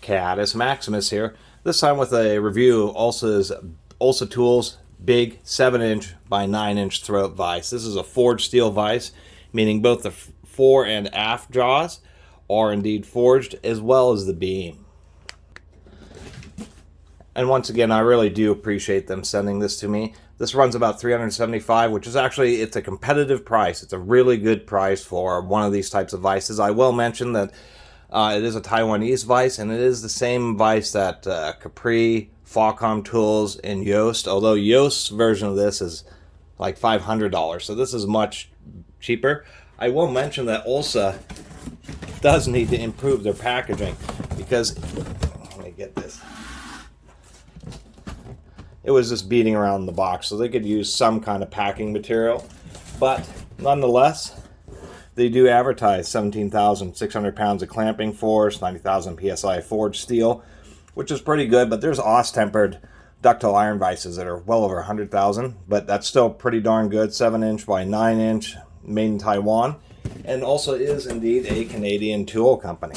Catus, Maximus here. This time with a review of Olsa Tools big 7-inch by 9-inch throat vise. This is a forged steel vise, meaning both the fore and aft jaws are indeed forged, as well as the beam. And once again, I really do appreciate them sending this to me. This runs about $375, which is actually, it's a competitive price. It's a really good price for one of these types of vices. I will mention that it is a Taiwanese vise, and it is the same vise that Capri, Falcom Tools, and Yoast, although Yoast's version of this is like $500, so this is much cheaper. I will mention that Ulsa does need to improve their packaging, because, let me get this, it was just beating around the box, so they could use some kind of packing material, but nonetheless, they do advertise 17,600 pounds of clamping force, 90,000 psi forged steel, which is pretty good, but there's os-tempered ductile iron vices that are well over 100,000, but that's still pretty darn good. 7-inch by 9-inch, made in Taiwan, and also is indeed a Canadian tool company.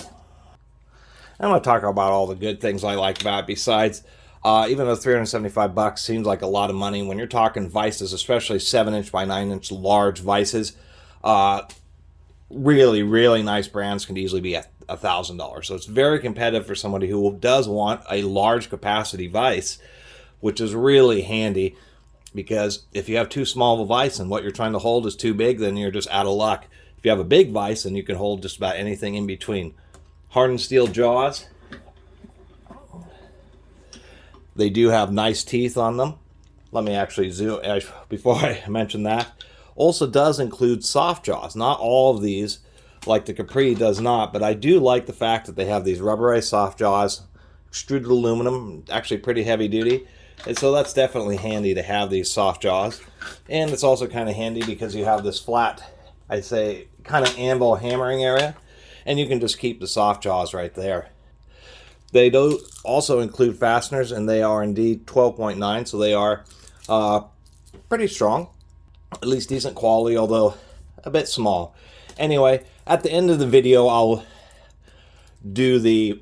I'm going to talk about all the good things I like about it. Besides, even though $375 seems like a lot of money, when you're talking vices, especially 7-inch by 9-inch large vices, really nice brands can easily be $1,000. So it's very competitive for somebody who does want a large capacity vise, which is really handy, because if you have too small of a vise and what you're trying to hold is too big, then you're just out of luck. If you have a big vise, then you can hold just about anything in between. Hardened steel jaws. They do have nice teeth on them. Let me actually zoom before I mention that. Also does include soft jaws. Not all of these, like the Capri does not, but I do like the fact that they have these rubberized soft jaws, extruded aluminum, actually pretty heavy duty, and so that's definitely handy to have these soft jaws. And it's also kind of handy because you have this flat, I'd say, kind of anvil hammering area, and you can just keep the soft jaws right there. They do also include fasteners, and they are indeed 12.9, so they are pretty strong. At least decent quality, although a bit small. Anyway, at the end of the video, I'll do the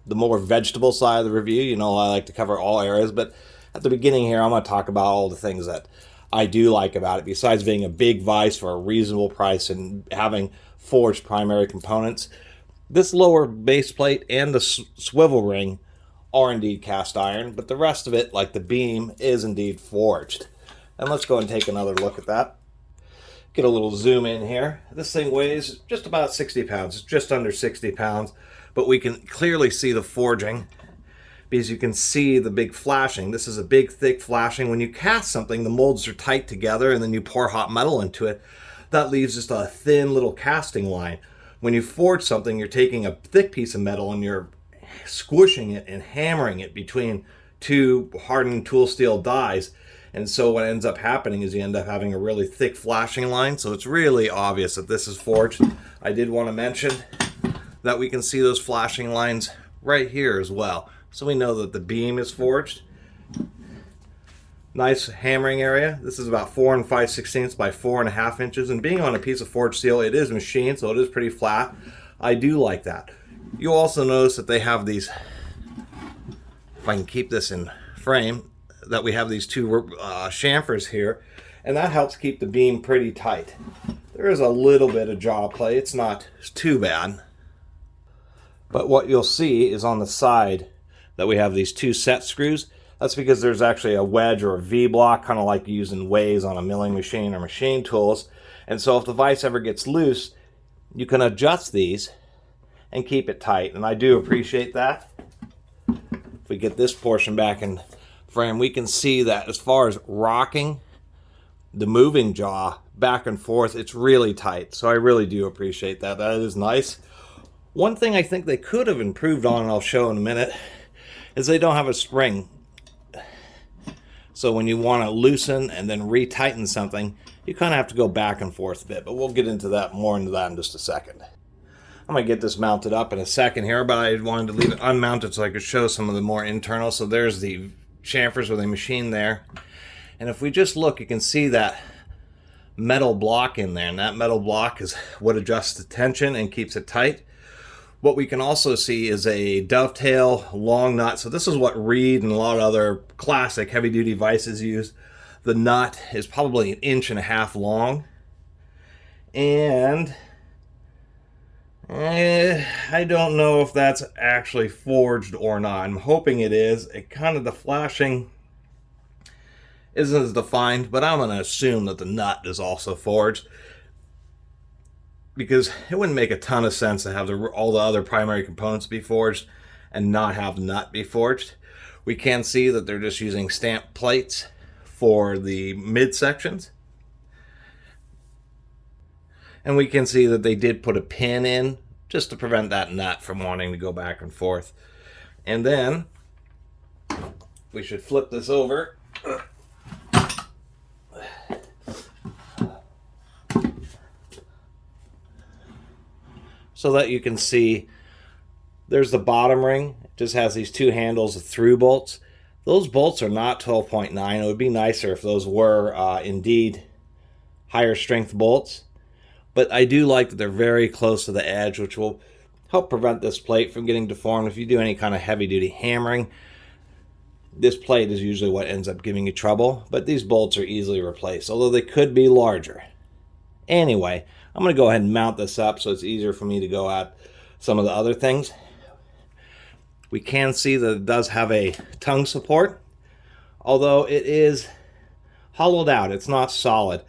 more vegetable side of the review. You know, I like to cover all areas, but at the beginning here, I'm going to talk about all the things that I do like about it, besides being a big vise for a reasonable price and having forged primary components. This lower base plate and the swivel ring are indeed cast iron, but the rest of it, like the beam, is indeed forged. And let's go and take another look at that. Get a little zoom in here. This thing weighs just about 60 pounds. It's just under 60 pounds, but we can clearly see the forging because you can see the big flashing. This is a big, thick flashing. When you cast something, the molds are tight together, and then you pour hot metal into it. That leaves just a thin little casting line. When you forge something, you're taking a thick piece of metal and you're squishing it and hammering it between two hardened tool steel dies. And so what ends up happening is you end up having a really thick flashing line. So it's really obvious that this is forged. I did want to mention that we can see those flashing lines right here as well. So we know that the beam is forged. Nice hammering area. This is about 4 5/16 by 4.5 inches. And being on a piece of forged steel, it is machined, so it is pretty flat. I do like that. You'll also notice that they have these, if I can keep this in frame, that we have these two chamfers here, and that helps keep the beam pretty tight. There is a little bit of jaw play. It's not too bad. But what you'll see is on the side that we have these two set screws. That's because there's actually a wedge or a V-block, kind of like using Vise on a milling machine or machine tools. And so if the vise ever gets loose, you can adjust these and keep it tight. And I do appreciate that. If we get this portion back in frame, we can see that as far as rocking the moving jaw back and forth, it's really tight. So I really do appreciate that. That is nice. One thing I think they could have improved on, and I'll show in a minute, is they don't have a spring. So when you want to loosen and then retighten something, you kind of have to go back and forth a bit. But we'll get into that in just a second. I'm going to get this mounted up in a second here, but I wanted to leave it unmounted so I could show some of the more internal. So there's the chamfers with a machine there. And if we just look, you can see that metal block in there. And that metal block is what adjusts the tension and keeps it tight. What we can also see is a dovetail long nut. So this is what Reed and a lot of other classic heavy-duty vices use. The nut is probably 1.5 inches long. And I don't know if that's actually forged or not. I'm hoping it is. The flashing isn't as defined, but I'm going to assume that the nut is also forged, because it wouldn't make a ton of sense to have all the other primary components be forged and not have the nut be forged. We can see that they're just using stamp plates for the midsections. And we can see that they did put a pin in just to prevent that nut from wanting to go back and forth. And then we should flip this over. So that you can see there's the bottom ring. It just has these two handles of through bolts. Those bolts are not 12.9. It would be nicer if those were indeed higher strength bolts. But I do like that they're very close to the edge, which will help prevent this plate from getting deformed. If you do any kind of heavy-duty hammering, this plate is usually what ends up giving you trouble. But these bolts are easily replaced, although they could be larger. Anyway, I'm going to go ahead and mount this up so it's easier for me to go at some of the other things. We can see that it does have a tongue support, although it is hollowed out. It's not solid.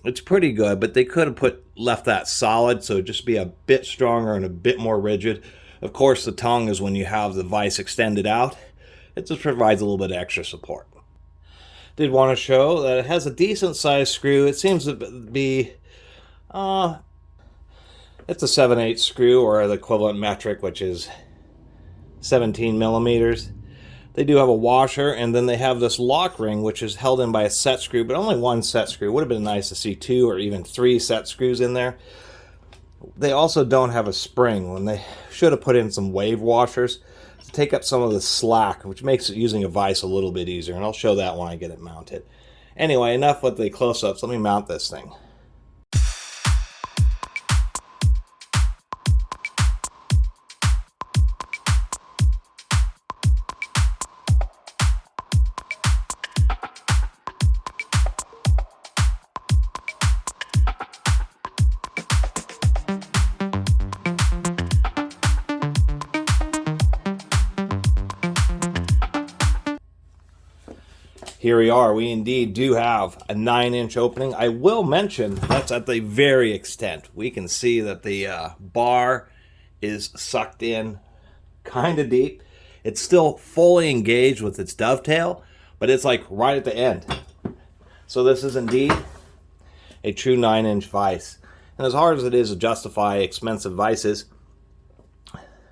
It's pretty good, but they could have left that solid so it'd just be a bit stronger and a bit more rigid. Of course, the tongue is when you have the vise extended out. It just provides a little bit of extra support. Did want to show that it has a decent sized screw. It seems to be it's a 7/8 screw, or the equivalent metric, which is 17 millimeters. They do have a washer, and then they have this lock ring, which is held in by a set screw, but only one set screw. Would have been nice to see 2 or even 3 set screws in there. They also don't have a spring, when they should have put in some wave washers to take up some of the slack, which makes using a vise a little bit easier, and I'll show that when I get it mounted. Anyway, enough with the close-ups. Let me mount this thing. Here we are. We indeed do have a 9-inch opening. I will mention that's at the very extent. We can see that the bar is sucked in kind of deep. It's still fully engaged with its dovetail, but it's like right at the end. So this is indeed a true 9-inch vise. And as hard as it is to justify expensive vices,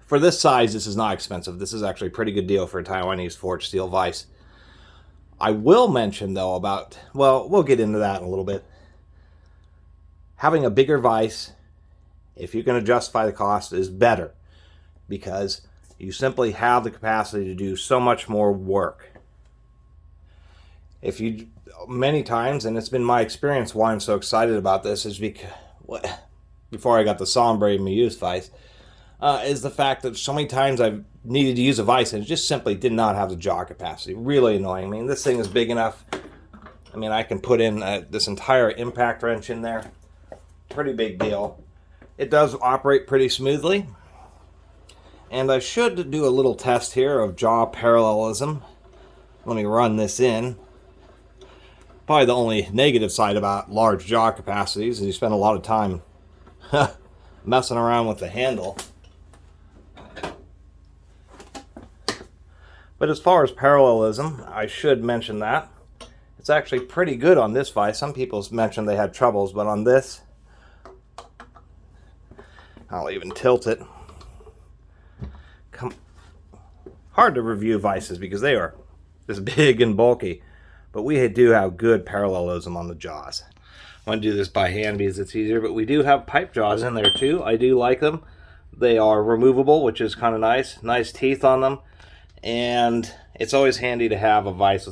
for this size, this is not expensive. This is actually a pretty good deal for a Taiwanese forged steel vise. I will mention, though, we'll get into that in a little bit. Having a bigger vise, if you're going to justify the cost, is better, because you simply have the capacity to do so much more work. Many times, and it's been my experience why I'm so excited about this, is because, before I got the Sombre Muse vise, is the fact that so many times I've needed to use a vise and it just simply did not have the jaw capacity. Really annoying. I mean, this thing is big enough. I mean, I can put in this entire impact wrench in there. Pretty big deal. It does operate pretty smoothly. And I should do a little test here of jaw parallelism. Let me run this in. Probably the only negative side about large jaw capacities is you spend a lot of time messing around with the handle. But as far as parallelism, I should mention that. It's actually pretty good on this vise. Some people mentioned they had troubles, but on this, I'll even tilt it. Hard to review vices because they are this big and bulky, but we do have good parallelism on the jaws. I want to do this by hand because it's easier, but we do have pipe jaws in there too. I do like them. They are removable, which is kind of nice. Nice teeth on them. And it's always handy to have a vise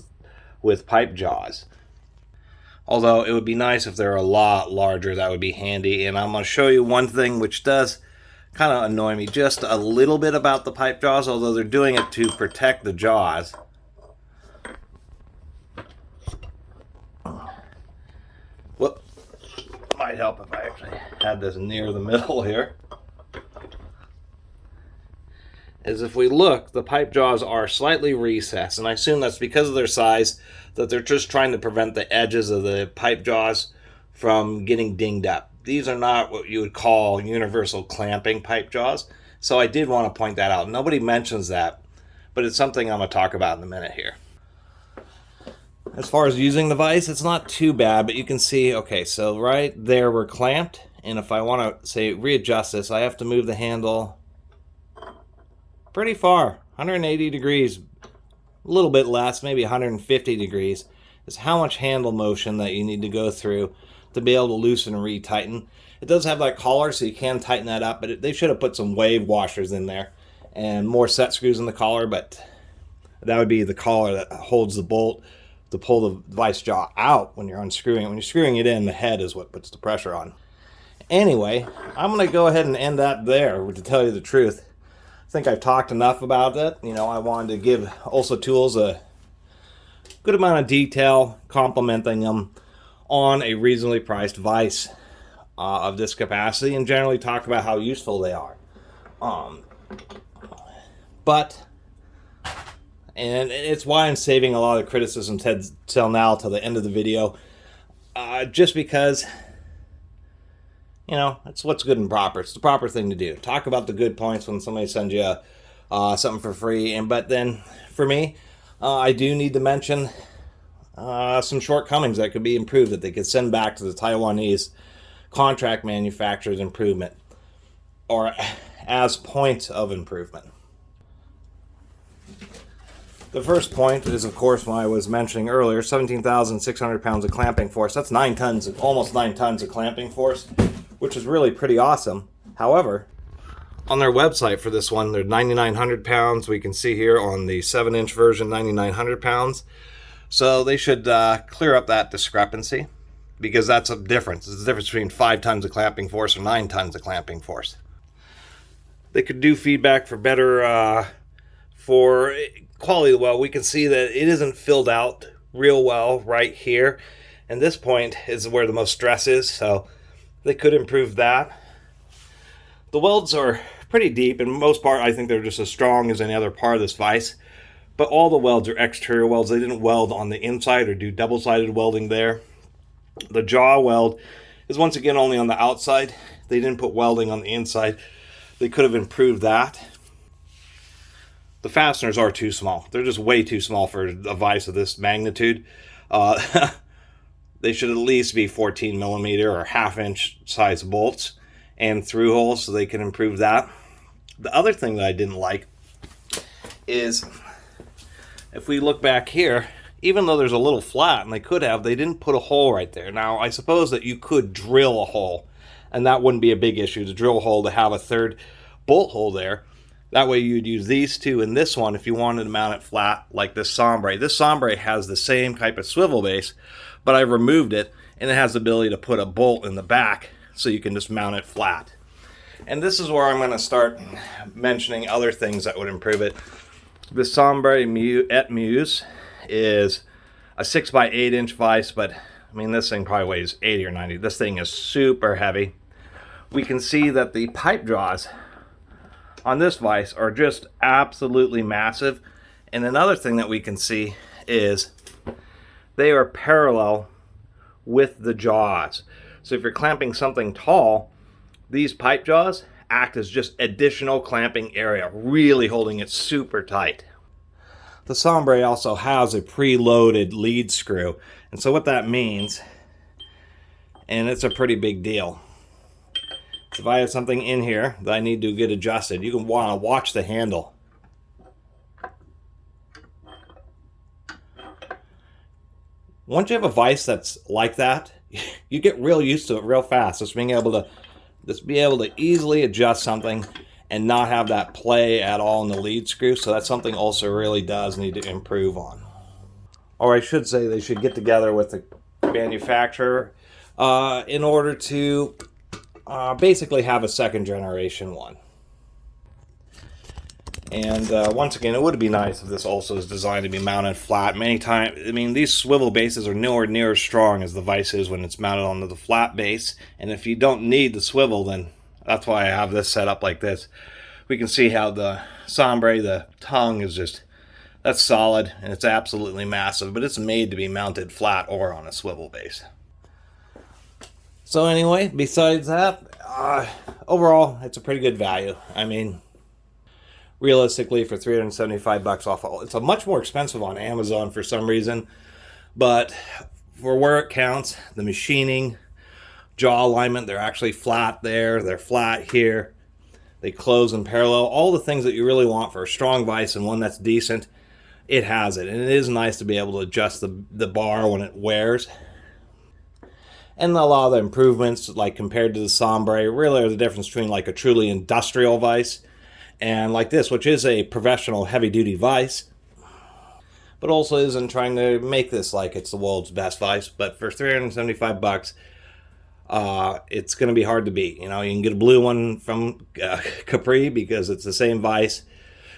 with pipe jaws. Although it would be nice if they're a lot larger, that would be handy. And I'm going to show you one thing which does kind of annoy me just a little bit about the pipe jaws, although they're doing it to protect the jaws. Whoop. Might help if I actually had this near the middle here. Is if we look, the pipe jaws are slightly recessed, and I assume that's because of their size, that they're just trying to prevent the edges of the pipe jaws from getting dinged up. These are not what you would call universal clamping pipe jaws, so I did want to point that out. Nobody mentions that, but it's something I'm going to talk about in a minute here. As far as using the vise, it's not too bad, but you can see, okay, so right there we're clamped, and if I want to, say, readjust this, I have to move the handle pretty far, 180 degrees, a little bit less, maybe 150 degrees, is how much handle motion that you need to go through to be able to loosen and retighten. It does have that collar, so you can tighten that up, but they should have put some wave washers in there and more set screws in the collar, but that would be the collar that holds the bolt to pull the vise jaw out when you're unscrewing it. When you're screwing it in, the head is what puts the pressure on. Anyway, I'm going to go ahead and end that there, to tell you the truth. I think I've talked enough about it. You know, I wanted to give Olsa Tools a good amount of detail, complimenting them on a reasonably priced vise of this capacity, and generally talk about how useful they are. And it's why I'm saving a lot of criticism till now, till the end of the video, just because, you know, it's what's good and proper. It's the proper thing to do. Talk about the good points when somebody sends you something for free. But then, for me, I do need to mention some shortcomings that could be improved, that they could send back to the Taiwanese contract manufacturer's improvement, or as points of improvement. The first point is, of course, what I was mentioning earlier, 17,600 pounds of clamping force. That's 9 tons, almost 9 tons of clamping force, which is really pretty awesome. However, on their website for this one, they're 9,900 pounds. We can see here on the 7-inch version, 9,900 pounds. So they should clear up that discrepancy, because that's a difference. It's the difference between 5 tons of clamping force or 9 tons of clamping force. They could do feedback for better, for quality of the weld. We can see that it isn't filled out real well right here. And this point is where the most stress is, so they could improve that. The welds are pretty deep, and most part I think they're just as strong as any other part of this vise. But all the welds are exterior welds. They didn't weld on the inside or do double-sided welding there. The jaw weld is once again only on the outside. They didn't put welding on the inside. They could have improved that. The fasteners are too small. They're just way too small for a vise of this magnitude. They should at least be 14 millimeter or half-inch size bolts and through holes, so they can improve that. The other thing that I didn't like is, if we look back here, even though there's a little flat, and they didn't put a hole right there. Now, I suppose that you could drill a hole, and that wouldn't be a big issue, to drill a hole, to have a third bolt hole there. That way you'd use these two and this one if you wanted to mount it flat like this sombre. This sombre has the same type of swivel base, but I removed it, and it has the ability to put a bolt in the back so you can just mount it flat. And this is where I'm going to start mentioning other things that would improve it. The sombre et Muse is a 6x8 inch vise, but I mean, this thing probably weighs 80 or 90. This thing is super heavy. We can see that the pipe jaws on this vise are just absolutely massive. And another thing that we can see is they are parallel with the jaws. So if you're clamping something tall, these pipe jaws act as just additional clamping area, really holding it super tight. The sombre also has a preloaded lead screw. And so what that means, and it's a pretty big deal, if I have something in here that I need to get adjusted, you can want to watch the handle. Once you have a vise that's like that, you get real used to it real fast. Just being able to easily adjust something and not have that play at all in the lead screw. So that's something Ulsa really does need to improve on. Or I should say they should get together with the manufacturer in order to basically have a second generation one. And once again, it would be nice if this also is designed to be mounted flat. Many times, I mean, these swivel bases are nowhere near as strong as the Vise is when it's mounted onto the flat base. And if you don't need the swivel, then that's why I have this set up like this. We can see how the sombre, the tongue is just, that's solid, and it's absolutely massive, but it's made to be mounted flat or on a swivel base. So anyway, besides that, overall, it's a pretty good value. I mean, realistically, for 375 bucks off, it's a much more expensive on Amazon for some reason, but for where it counts, the machining, jaw alignment, they're actually flat there, they're flat here, they close in parallel, all the things that you really want for a strong vise and one that's decent, it has it. And it is nice to be able to adjust the bar when it wears. And a lot of the improvements, like compared to the sombre, really are the difference between like a truly industrial vise and like this, which is a professional heavy-duty vise, but also isn't trying to make this like it's the world's best vise. But for 375 bucks, it's going to be hard to beat. You know, you can get a blue one from Capri because it's the same vise.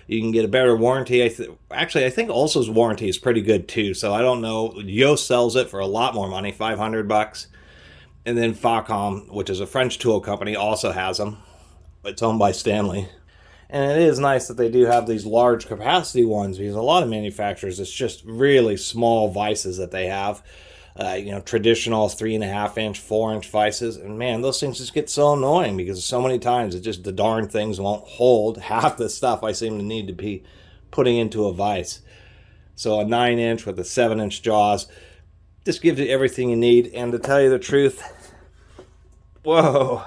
You can get a better warranty. Actually, I think Ulsa's warranty is pretty good too. So I don't know. Yoast sells it for a lot more money, 500 bucks. And then Facom, which is a French tool company, also has them. It's owned by Stanley. And it is nice that they do have these large capacity ones, because a lot of manufacturers, it's just really small vices that they have. You know, traditional 3.5-inch, 4-inch vices. And man, those things just get so annoying because so many times it just, the darn things won't hold half the stuff I seem to need to be putting into a vise. So a 9-inch with a 7-inch jaws just gives you everything you need. And to tell you the truth, whoa,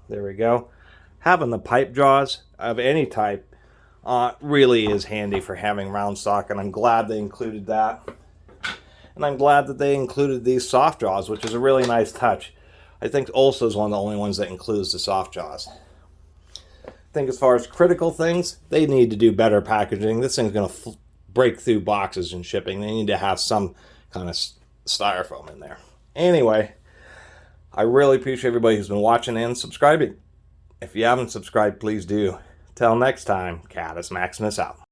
there we go. Having the pipe jaws of any type really is handy for having round stock, and I'm glad they included that. And I'm glad that they included these soft jaws, which is a really nice touch. I think Ulsa is one of the only ones that includes the soft jaws. I think as far as critical things, they need to do better packaging. This thing's going to break through boxes and shipping. They need to have some kind of styrofoam in there. Anyway, I really appreciate everybody who's been watching and subscribing. If you haven't subscribed, please do. Till next time, Catus Maximus out.